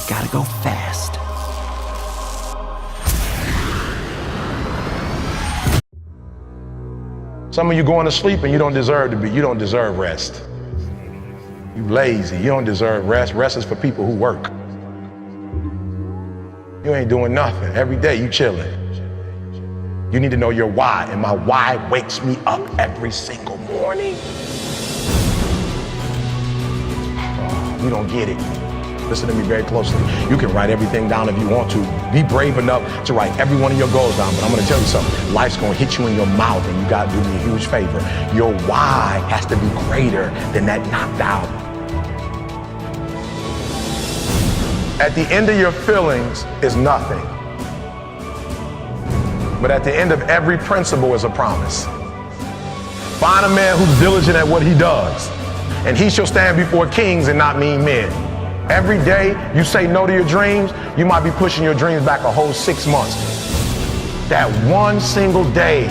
Gotta go fast. Some of you going to sleep and you don't deserve to be. You don't deserve rest. You lazy. You don't deserve rest. Rest is for people who work. You ain't doing nothing. Every day you chilling. You need to know your why, and my why wakes me up every single morning. Oh, you don't get it. Listen to me very closely. You can write everything down if you want to. Be brave enough to write every one of your goals down, but I'm gonna tell you something. Life's gonna hit you in your mouth, and you gotta do me a huge favor. Your why has to be greater than that knocked out. At the end of your feelings is nothing. But at the end of every principle is a promise. Find a man who's diligent at what he does, and he shall stand before kings and not mean men. Every day you say no to your dreams, you might be pushing your dreams back a whole 6 months. That one single day,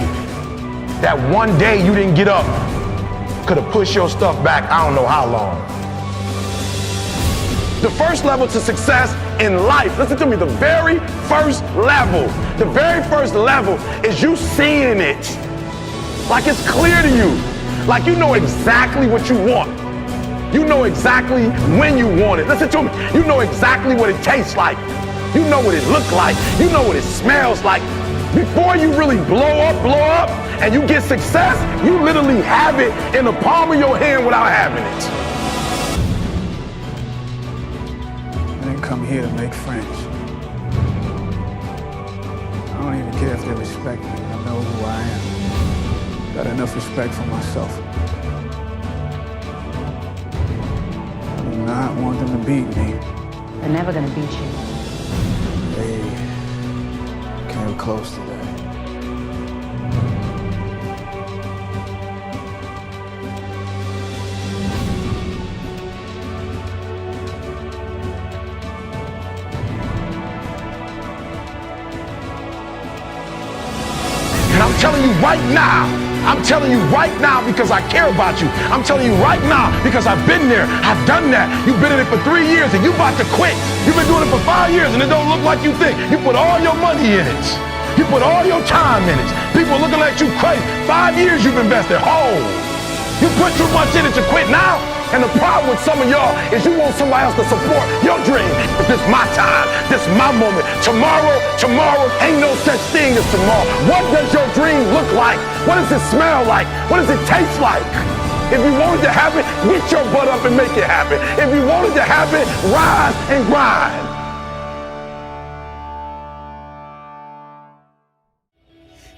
that one day you didn't get up, could have pushed your stuff back I don't know how long. The first level to success in life, listen to me, the very first level is you seeing it. Like it's clear to you. Like you know exactly what you want. You know exactly when you want it. Listen to me. You know exactly what it tastes like. You know what it looks like. You know what it smells like. Before you really blow up, and you get success, you literally have it in the palm of your hand without having it. I didn't come here to make friends. I don't even care if they respect me. I know who I am. Got enough respect for myself. I do not want them to beat me. They're never gonna beat you. They came close to that. And I'm telling you right now because I care about you. I'm telling you right now because I've been there. I've done that. You've been in it for 3 years and you about to quit. You've been doing it for 5 years and it don't look like you think. You put all your money in it. You put all your time in it. People looking at you crazy. 5 years you've invested whole. You put too much in it to quit now. And the problem with some of y'all is you want somebody else to support your dream. But this is my time. This is my moment. Tomorrow, ain't no such thing as tomorrow. What does your dream look like? What does it smell like? What does it taste like? If you want it to happen, get your butt up and make it happen. If you want it to happen, rise and grind.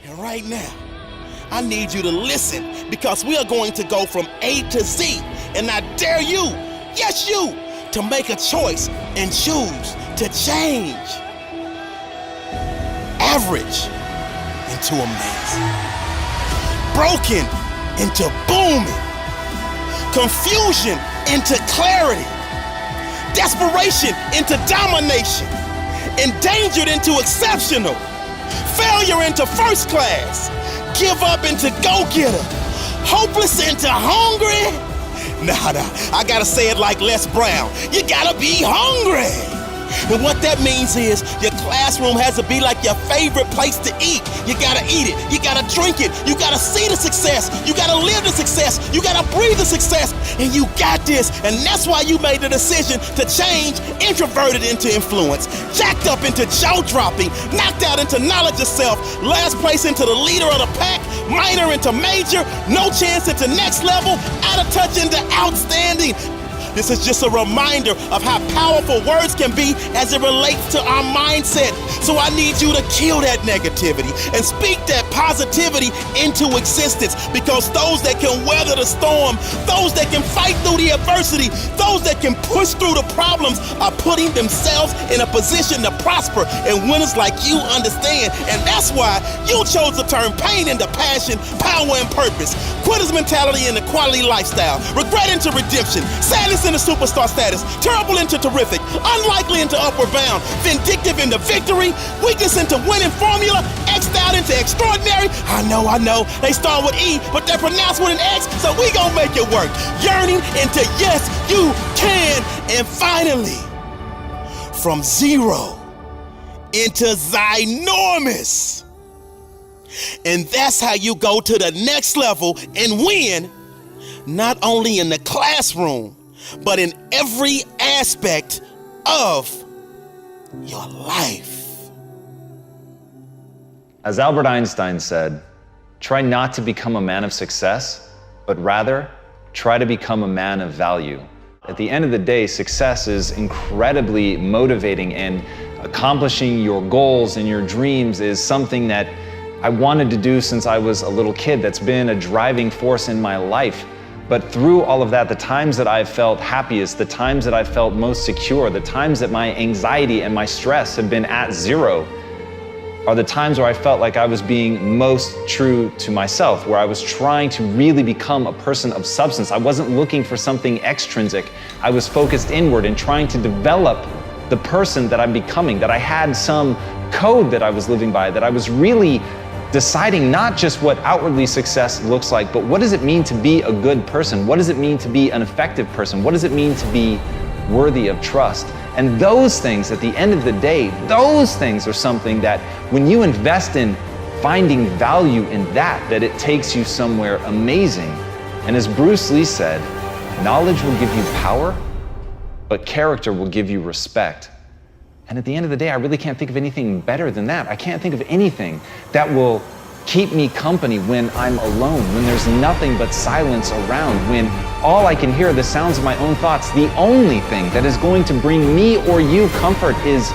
And right now, I need you to listen because we are going to go from A to Z. And I dare you, yes you, to make a choice and choose to change average into amazing, broken into booming, confusion into clarity, desperation into domination, endangered into exceptional, failure into first class, give up into go-getter, hopeless into hungry. Nah, I gotta say it like Les Brown. You gotta be hungry. And what that means is your classroom has to be like your favorite place to eat. You gotta eat it. You gotta drink it. You gotta see the success. You gotta live the success. You gotta breathe the success. And you got this. And that's why you made the decision to change introverted into influence, jacked up into jaw-dropping, knocked out into knowledge of self, last place into the leader of the pack, minor into major, no chance into next level, out of touch into outstanding. This is just a reminder of how powerful words can be as it relates to our mindset. So I need you to kill that negativity and speak that positivity into existence, because those that can weather the storm, those that can fight through the adversity, those that can push through the problems are putting themselves in a position to prosper. And winners like you understand. And that's why you chose to turn pain into passion, power and purpose, quitter's mentality into quality lifestyle, regret into redemption, sadness into superstar status, terrible into terrific, unlikely into upward bound, vindictive into victory, weakness into winning formula, X'd out into extraordinary. I know, they start with E, but they're pronounced with an X, so we gon' make it work. Yearning into yes, you can. And finally, from zero into ginormous. And that's how you go to the next level and win, not only in the classroom, but in every aspect of your life. As Albert Einstein said, try not to become a man of success, but rather try to become a man of value. At the end of the day, success is incredibly motivating, and accomplishing your goals and your dreams is something that I wanted to do since I was a little kid. That's been a driving force in my life. But through all of that, the times that I've felt happiest, the times that I've felt most secure, the times that my anxiety and my stress have been at zero, are the times where I felt like I was being most true to myself, where I was trying to really become a person of substance. I wasn't looking for something extrinsic. I was focused inward and trying to develop the person that I'm becoming, that I had some code that I was living by, that I was really deciding not just what outwardly success looks like, but what does it mean to be a good person? What does it mean to be an effective person? What does it mean to be worthy of trust? And those things, at the end of the day, those things are something that when you invest in finding value in that it takes you somewhere amazing. And as Bruce Lee said, knowledge will give you power, but character will give you respect. And at the end of the day, I really can't think of anything better than that. I can't think of anything that will keep me company when I'm alone, when there's nothing but silence around, when all I can hear are the sounds of my own thoughts. The only thing that is going to bring me or you comfort is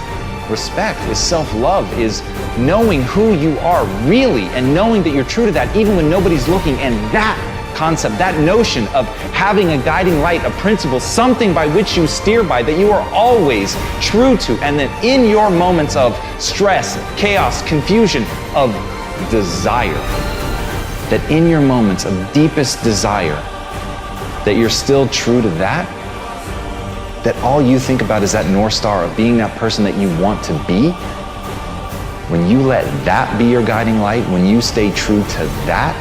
respect, is self-love, is knowing who you are really and knowing that you're true to that even when nobody's looking. And that concept, that notion of having a guiding light, a principle, something by which you steer by, that you are always true to, and that in your moments of stress, chaos, confusion, of desire, that in your moments of deepest desire, that you're still true to that all you think about is that North Star of being that person that you want to be. When you let that be your guiding light, when you stay true to that,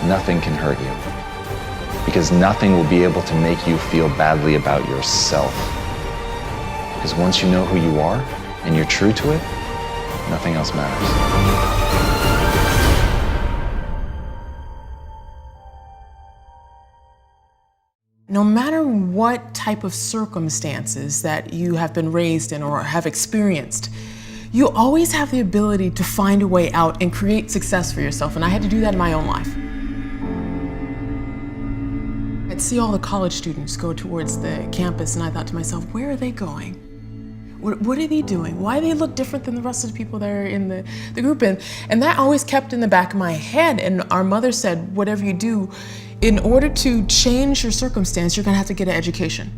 nothing can hurt you. Because nothing will be able to make you feel badly about yourself. Because once you know who you are and you're true to it, nothing else matters. No matter what type of circumstances that you have been raised in or have experienced, you always have the ability to find a way out and create success for yourself. And I had to do that in my own life. I'd see all the college students go towards the campus, and I thought to myself, where are they going? What are they doing? Why do they look different than the rest of the people that are in the group? And that always kept in the back of my head. And our mother said, whatever you do, in order to change your circumstance, you're gonna have to get an education.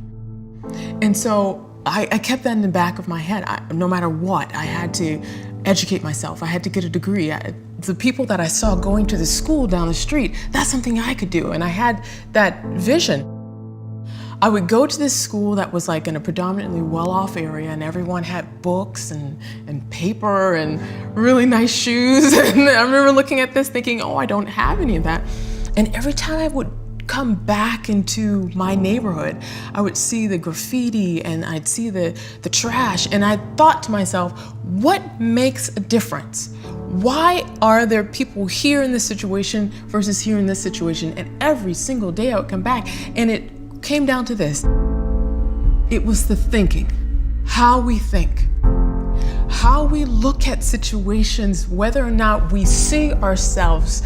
And so I kept that in the back of my head. No matter what, I had to educate myself. I had to get a degree. The people that I saw going to the school down the street, that's something I could do. And I had that vision. I would go to this school that was like in a predominantly well-off area, and everyone had books and paper and really nice shoes. And I remember looking at this thinking, oh, I don't have any of that. And every time I would come back into my neighborhood, I would see the graffiti and I'd see the trash, and I thought to myself, what makes a difference? Why are there people here in this situation versus here in this situation? And every single day I would come back, and it came down to this. It was the thinking, how we think, how we look at situations, whether or not we see ourselves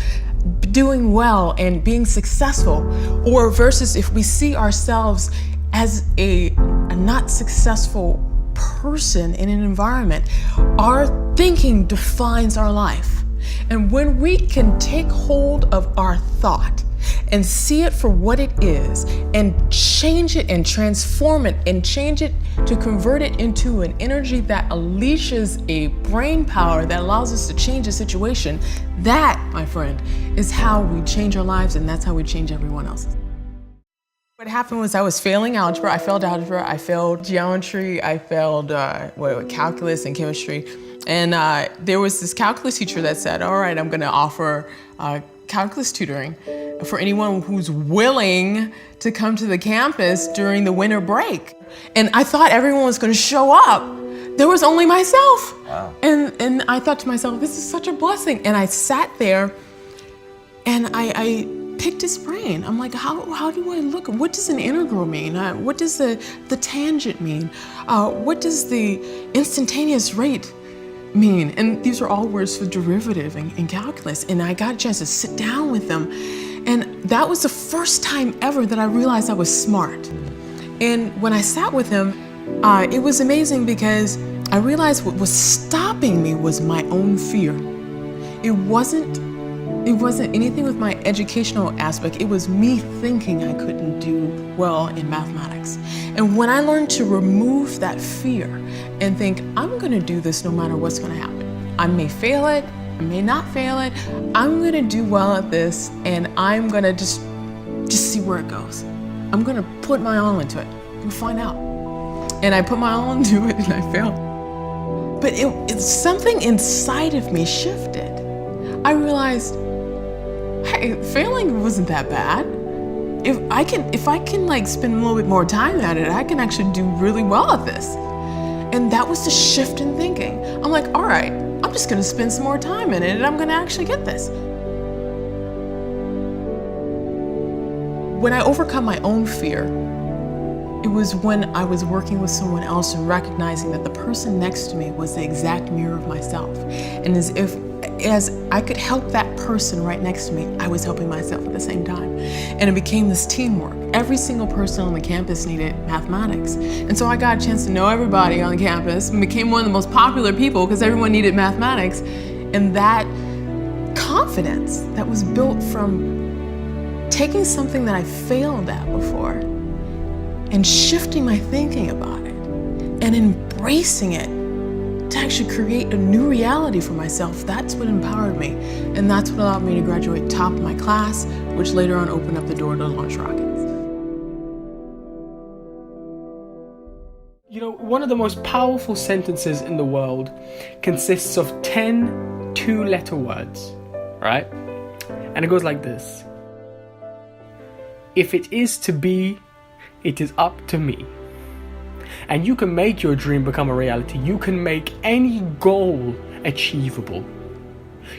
doing well and being successful, or versus if we see ourselves as a not successful person in an environment. Our thinking defines our life. And when we can take hold of our thought and see it for what it is and change it and transform it and change it to convert it into an energy that unleashes a brain power that allows us to change a situation, that, my friend, is how we change our lives, and that's how we change everyone else's. What happened was I was failing algebra. I failed algebra, I failed geometry, I failed calculus and chemistry. And there was this calculus teacher that said, all right, I'm gonna offer calculus tutoring for anyone who's willing to come to the campus during the winter break. And I thought everyone was going to show up. There was only myself. Wow. And I thought to myself, this is such a blessing. And I sat there and I picked his brain. I'm like, how do I look? What does an integral mean? What does the tangent mean? What does the instantaneous rate mean? And these are all words for derivative in calculus. And I got a chance to sit down with them. And that was the first time ever that I realized I was smart. And when I sat with him, it was amazing because I realized what was stopping me was my own fear. It wasn't anything with my educational aspect. It was me thinking I couldn't do well in mathematics. And when I learned to remove that fear and think, I'm gonna do this no matter what's gonna happen. I may fail it, I may not fail it. I'm gonna do well at this, and I'm gonna just see where it goes. I'm gonna put my all into it. We'll find out. And I put my all into it and I failed. But it's something inside of me shifted. I realized, hey, failing wasn't that bad. If I can like spend a little bit more time at it, I can actually do really well at this. And that was the shift in thinking. I'm like, all right, I'm just gonna spend some more time in it and I'm gonna actually get this. When I overcome my own fear, it was when I was working with someone else and recognizing that the person next to me was the exact mirror of myself. And as I could help that person right next to me, I was helping myself at the same time. And it became this teamwork. Every single person on the campus needed mathematics. And so I got a chance to know everybody on the campus and became one of the most popular people because everyone needed mathematics. And that confidence that was built from taking something that I failed at before and shifting my thinking about it and embracing it to actually create a new reality for myself, that's what empowered me. And that's what allowed me to graduate top of my class, which later on opened up the door to launch rockets. You know, one of the most powerful sentences in the world consists of 10 two-letter words, right? And it goes like this. If it is to be, it is up to me. And you can make your dream become a reality. You can make any goal achievable.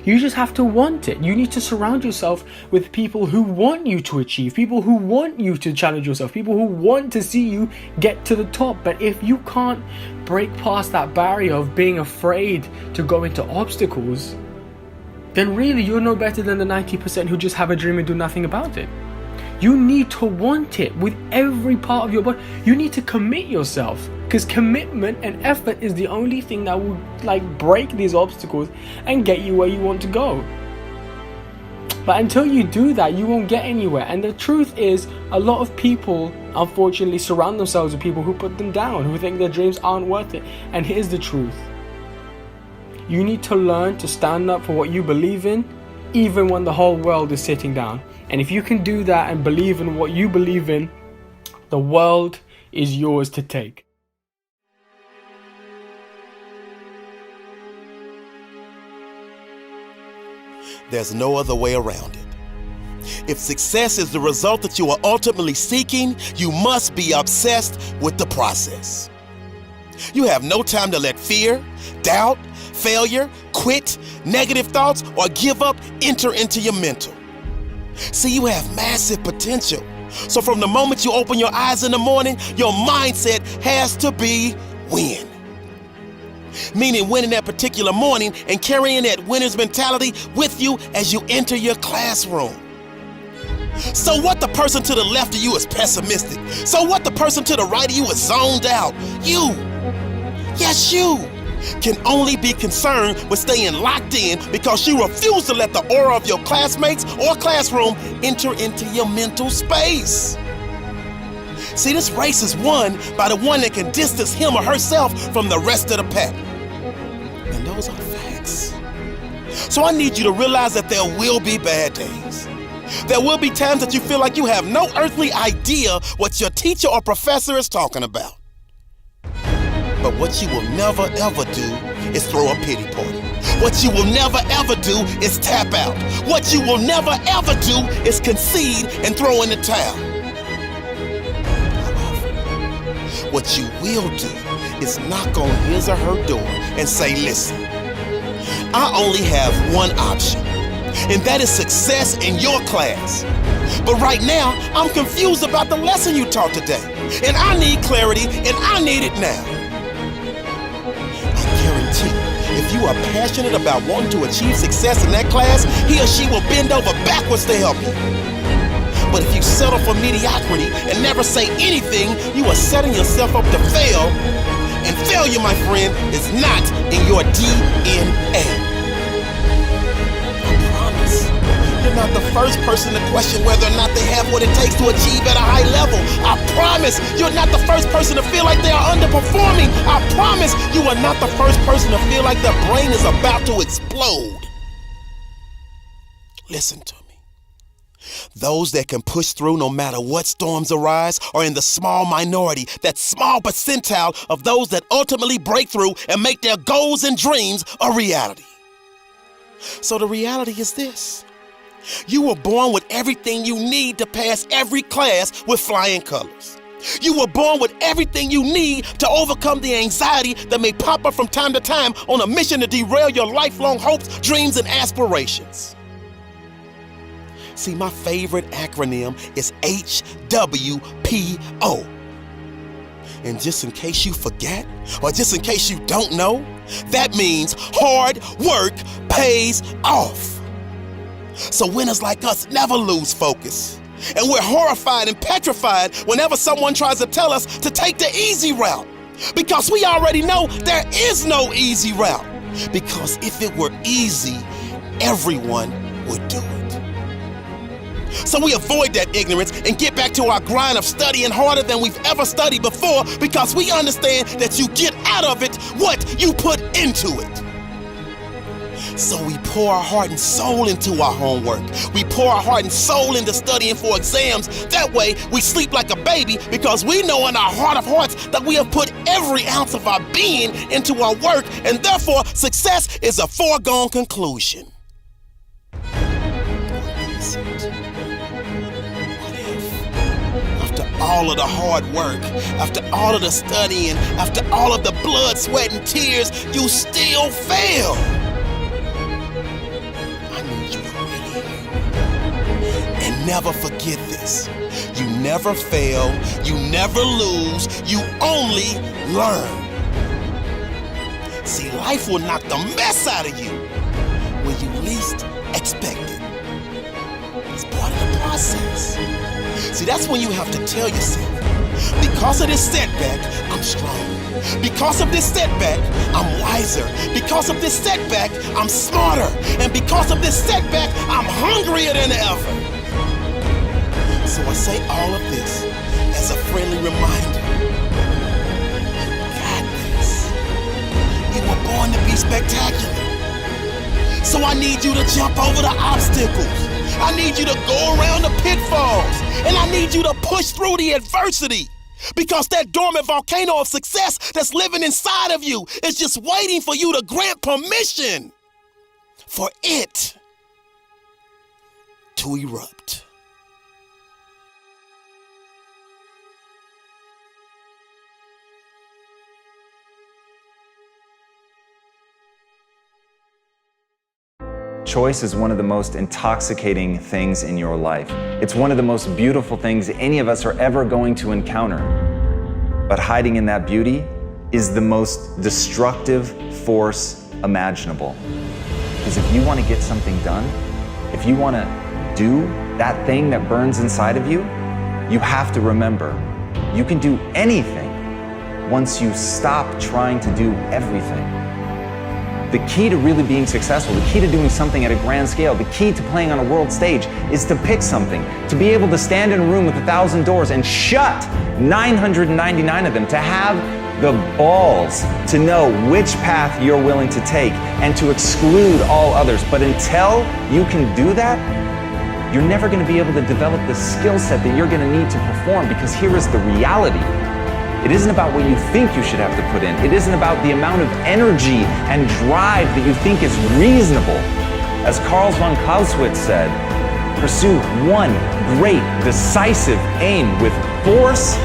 You just have to want it. You need to surround yourself with people who want you to achieve, people who want you to challenge yourself, people who want to see you get to the top. But if you can't break past that barrier of being afraid to go into obstacles, then really you're no better than the 90% who just have a dream and do nothing about it. You need to want it with every part of your body. You need to commit yourself, because commitment and effort is the only thing that will break these obstacles and get you where you want to go. But until you do that, you won't get anywhere. And the truth is, a lot of people unfortunately surround themselves with people who put them down, who think their dreams aren't worth it. And here's the truth. You need to learn to stand up for what you believe in, even when the whole world is sitting down. And if you can do that and believe in what you believe in, the world is yours to take. There's no other way around it. If success is the result that you are ultimately seeking, you must be obsessed with the process. You have no time to let fear, doubt, failure, quit, negative thoughts, or give up enter into your mental. See, you have massive potential. So from the moment you open your eyes in the morning, your mindset has to be win. Meaning winning that particular morning and carrying that winner's mentality with you as you enter your classroom. So what the person to the left of you is pessimistic? So what the person to the right of you is zoned out? You, yes you, can only be concerned with staying locked in because you refuse to let the aura of your classmates or classroom enter into your mental space. See, this race is won by the one that can distance him or herself from the rest of the pack. And those are facts. So I need you to realize that there will be bad days. There will be times that you feel like you have no earthly idea what your teacher or professor is talking about. But what you will never ever do is throw a pity party. What you will never ever do is tap out. What you will never ever do is concede and throw in the towel. However, what you will do is knock on his or her door and say, listen, I only have one option, and that is success in your class. But right now, I'm confused about the lesson you taught today, and I need clarity, and I need it now. I guarantee, if you are passionate about wanting to achieve success in that class, he or she will bend over backwards to help you. But if you settle for mediocrity and never say anything, you are setting yourself up to fail, and failure, my friend, is not in your DNA. I promise. You're not the first person to question whether or not they have what it takes to achieve at a high level. I promise you're not the first person to feel like they are underperforming. I promise you are not the first person to feel like their brain is about to explode. Listen to me. Those that can push through no matter what storms arise are in the small minority, that small percentile of those that ultimately break through and make their goals and dreams a reality. So the reality is this. You were born with everything you need to pass every class with flying colors. You were born with everything you need to overcome the anxiety that may pop up from time to time on a mission to derail your lifelong hopes, dreams, and aspirations. See, my favorite acronym is HWPO. And just in case you forget, or just in case you don't know, that means hard work pays off. So winners like us never lose focus. And we're horrified and petrified whenever someone tries to tell us to take the easy route. Because we already know there is no easy route. Because if it were easy, everyone would do it. So we avoid that ignorance and get back to our grind of studying harder than we've ever studied before, because we understand that you get out of it what you put into it. So we pour our heart and soul into our homework. We pour our heart and soul into studying for exams. That way we sleep like a baby, because we know in our heart of hearts that we have put every ounce of our being into our work, and therefore success is a foregone conclusion. All of the hard work, after all of the studying, after all of the blood, sweat, and tears, you still fail. I need you to really hear me. And never forget this. You never fail, you never lose, you only learn. See, life will knock the mess out of you when you least expect it. It's part of the process. See, that's when you have to tell yourself, because of this setback, I'm stronger. Because of this setback, I'm wiser. Because of this setback, I'm smarter. And because of this setback, I'm hungrier than ever. So I say all of this as a friendly reminder. Got this. You were born to be spectacular. So I need you to jump over the obstacles. I need you to go around the pitfalls, and I need you to push through the adversity, because that dormant volcano of success that's living inside of you is just waiting for you to grant permission for it to erupt. Choice is one of the most intoxicating things in your life. It's one of the most beautiful things any of us are ever going to encounter. But hiding in that beauty is the most destructive force imaginable. Because if you want to get something done, if you want to do that thing that burns inside of you, you have to remember, you can do anything once you stop trying to do everything. The key to really being successful, the key to doing something at a grand scale, the key to playing on a world stage is to pick something, to be able to stand in a room with 1,000 doors and shut 999 of them, to have the balls to know which path you're willing to take and to exclude all others. But until you can do that, you're never going to be able to develop the skill set that you're going to need to perform, because here is the reality. It isn't about what you think you should have to put in. It isn't about the amount of energy and drive that you think is reasonable. As Carl von Clausewitz said, pursue one great, decisive aim with force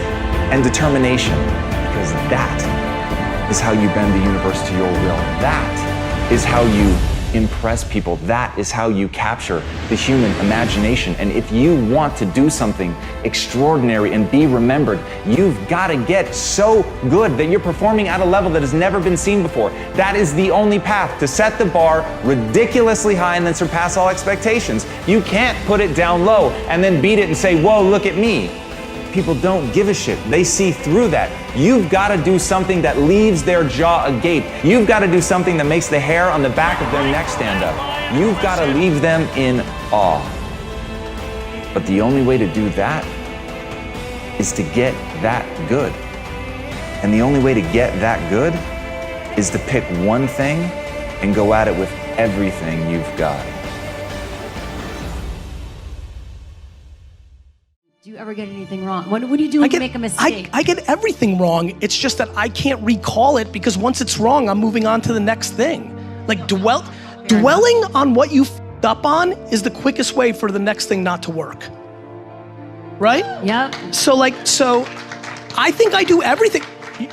and determination, because that is how you bend the universe to your will. That is how you impress people. That is how you capture the human imagination. And if you want to do something extraordinary and be remembered, you've got to get so good that you're performing at a level that has never been seen before. That is the only path to set the bar ridiculously high and then surpass all expectations. You can't put it down low and then beat it and say, whoa, look at me. People don't give a shit. They see through that. You've got to do something that leaves their jaw agape. You've got to do something that makes the hair on the back of their neck stand up. You've got to leave them in awe. But the only way to do that is to get that good. And the only way to get that good is to pick one thing and go at it with everything you've got. Do you ever get anything wrong? What do you do when you make a mistake? I get everything wrong. It's just that I can't recall it because once it's wrong, I'm moving on to the next thing. Like dwelling on what you f***ed up on is the quickest way for the next thing not to work. Right? Yep. So I think I do everything.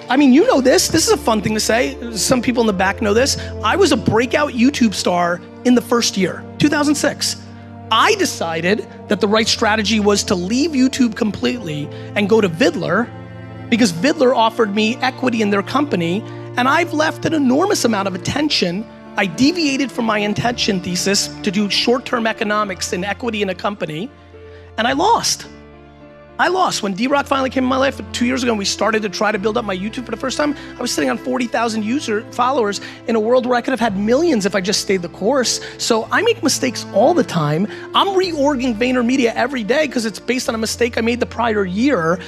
I mean, you know this. This is a fun thing to say. Some people in the back know this. I was a breakout YouTube star in the first year, 2006. I decided that the right strategy was to leave YouTube completely and go to Vidler because Vidler offered me equity in their company, and I've left an enormous amount of attention. I deviated from my intention thesis to do short-term economics and equity in a company, and I lost. When D-Rock finally came in my life 2 years ago and we started to try to build up my YouTube for the first time, I was sitting on 40,000 followers in a world where I could have had millions if I just stayed the course. So I make mistakes all the time. I'm reorging VaynerMedia every day because it's based on a mistake I made the prior year.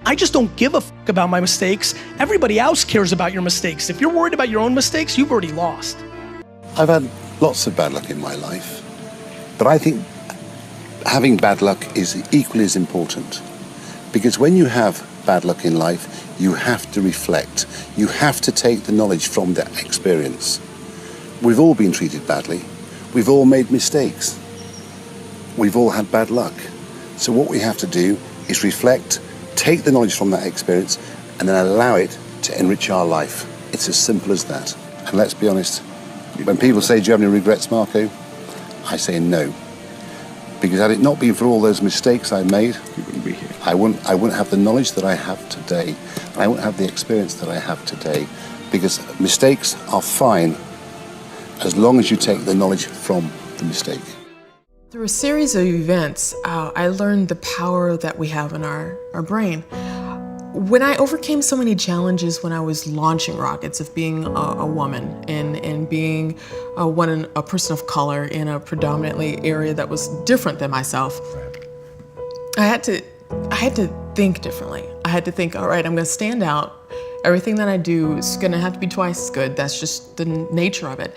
I just don't give a fuck about my mistakes. Everybody else cares about your mistakes. If you're worried about your own mistakes, you've already lost. I've had lots of bad luck in my life, but I think having bad luck is equally as important. Because when you have bad luck in life, you have to reflect. You have to take the knowledge from that experience. We've all been treated badly. We've all made mistakes. We've all had bad luck. So what we have to do is reflect, take the knowledge from that experience, and then allow it to enrich our life. It's as simple as that. And let's be honest, when people say, do you have any regrets, Marco? I say no. Because had it not been for all those mistakes I made, you wouldn't be here. I wouldn't have the knowledge that I have today. I wouldn't have the experience that I have today. Because mistakes are fine as long as you take the knowledge from the mistake. Through a series of events, I learned the power that we have in our brain. When I overcame so many challenges when I was launching rockets of being a woman and being a person of color in a predominantly area that was different than myself, I had to think differently. I had to think, all right, I'm gonna stand out. Everything that I do is gonna have to be twice as good. That's just the nature of it.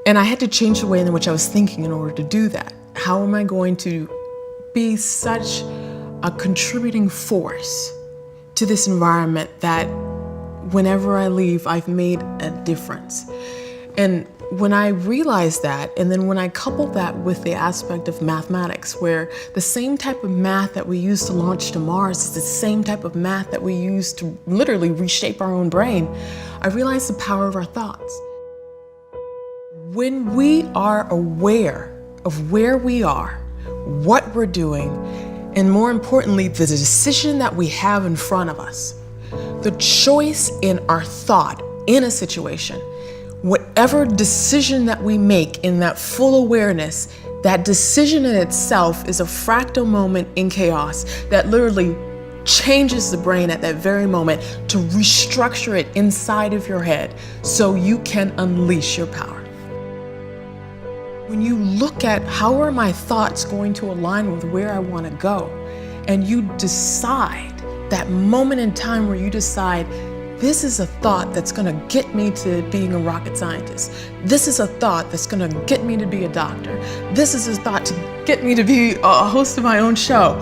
And I had to change the way in which I was thinking in order to do that. How am I going to be such a contributing force to this environment that whenever I leave, I've made a difference? And when I realized that, and then when I coupled that with the aspect of mathematics, where the same type of math that we use to launch to Mars is the same type of math that we use to literally reshape our own brain, I realized the power of our thoughts. When we are aware of where we are, what we're doing, and more importantly, the decision that we have in front of us, the choice in our thought in a situation, whatever decision that we make in that full awareness, that decision in itself is a fractal moment in chaos that literally changes the brain at that very moment to restructure it inside of your head so you can unleash your power. When you look at how are my thoughts going to align with where I want to go, and you decide, that moment in time where you decide, this is a thought that's gonna get me to being a rocket scientist. This is a thought that's gonna get me to be a doctor. This is a thought to get me to be a host of my own show.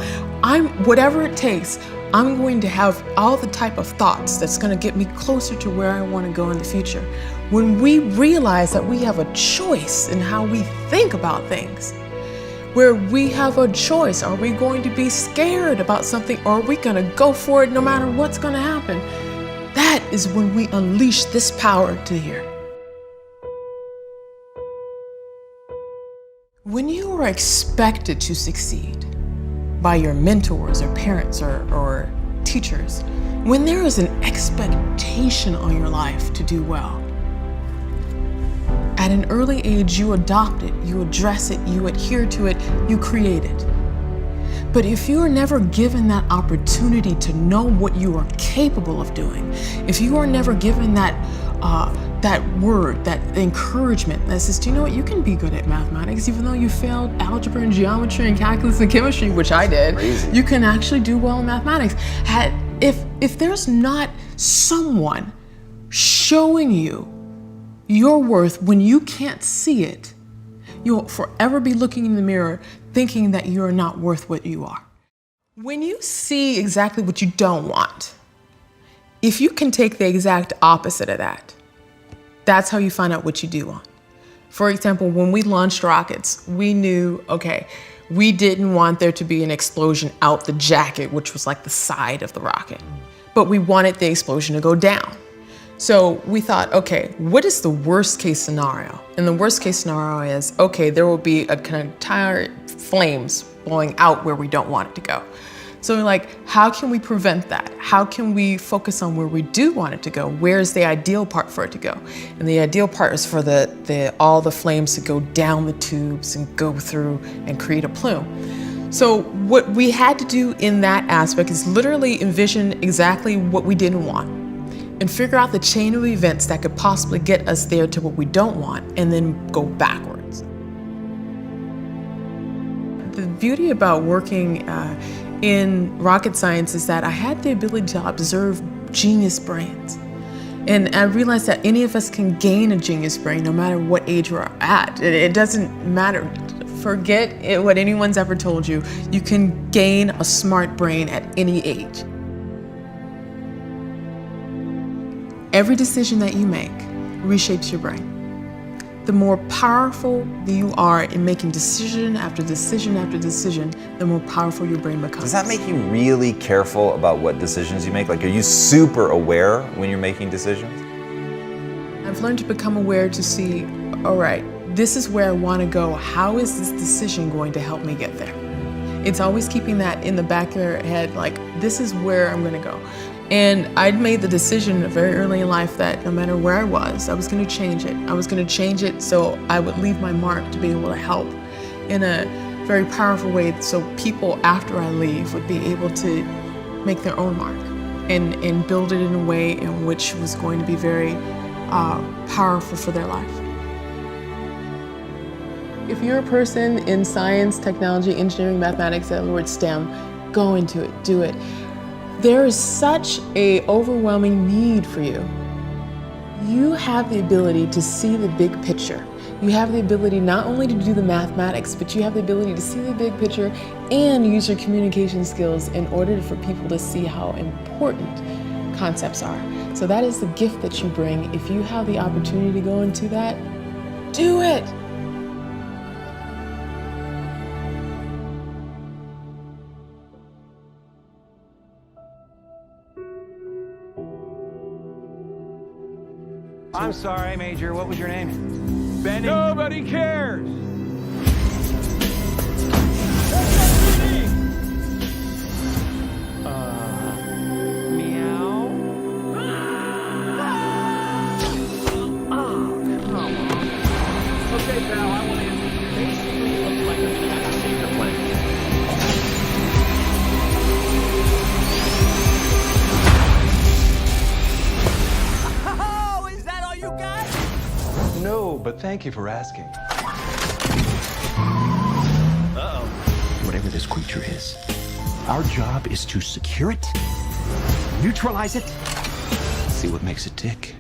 Whatever it takes, I'm going to have all the type of thoughts that's going to get me closer to where I want to go in the future. When we realize that we have a choice in how we think about things, where we have a choice, are we going to be scared about something, or are we going to go for it no matter what's going to happen? That is when we unleash this power to here. When you are expected to succeed by your mentors or parents or teachers, when there is an expectation on your life to do well, at an early age you adopt it, you address it, you adhere to it, you create it. But if you are never given that opportunity to know what you are capable of doing, if you are never given that word, that encouragement that says, do you know what, you can be good at mathematics, even though you failed algebra and geometry and calculus and chemistry, which I did, Crazy. You can actually do well in mathematics. If there's not someone showing you your worth when you can't see it, you'll forever be looking in the mirror thinking that you're not worth what you are. When you see exactly what you don't want, if you can take the exact opposite of that, that's how you find out what you do want. For example, when we launched rockets, we knew, okay, we didn't want there to be an explosion out the jacket, which was like the side of the rocket, but we wanted the explosion to go down. So we thought, okay, what is the worst case scenario? And the worst case scenario is, okay, there will be a entire flames blowing out where we don't want it to go. So we're like, how can we prevent that? How can we focus on where we do want it to go? Where's the ideal part for it to go? And the ideal part is for all the flames to go down the tubes and go through and create a plume. So what we had to do in that aspect is literally envision exactly what we didn't want and figure out the chain of events that could possibly get us there to what we don't want, and then go backwards. The beauty about working in rocket science is that I had the ability to observe genius brains. And I realized that any of us can gain a genius brain no matter what age we're at. It doesn't matter. Forget what anyone's ever told you. You can gain a smart brain at any age. Every decision that you make reshapes your brain. The more powerful you are in making decision after decision after decision, the more powerful your brain becomes. Does that make you really careful about what decisions you make? Like, are you super aware when you're making decisions? I've learned to become aware to see, all right, this is where I want to go. How is this decision going to help me get there? It's always keeping that in the back of your head, like, this is where I'm going to go. And I'd made the decision very early in life that no matter where I was going to change it. I was going to change it so I would leave my mark to be able to help in a very powerful way, so people after I leave would be able to make their own mark and build it in a way in which was going to be very powerful for their life. If you're a person in science, technology, engineering, mathematics, in other words, STEM, go into it, do it. There is such an overwhelming need for you. You have the ability to see the big picture. You have the ability not only to do the mathematics, but you have the ability to see the big picture and use your communication skills in order for people to see how important concepts are. So that is the gift that you bring. If you have the opportunity to go into that, do it. I'm sorry, Major. What was your name? Benny. Nobody cares. Meow. Oh, come on. Okay, pal, I want to basically look like a passenger plane. No, but thank you for asking. Uh-oh. Whatever this creature is, our job is to secure it, neutralize it, see what makes it tick.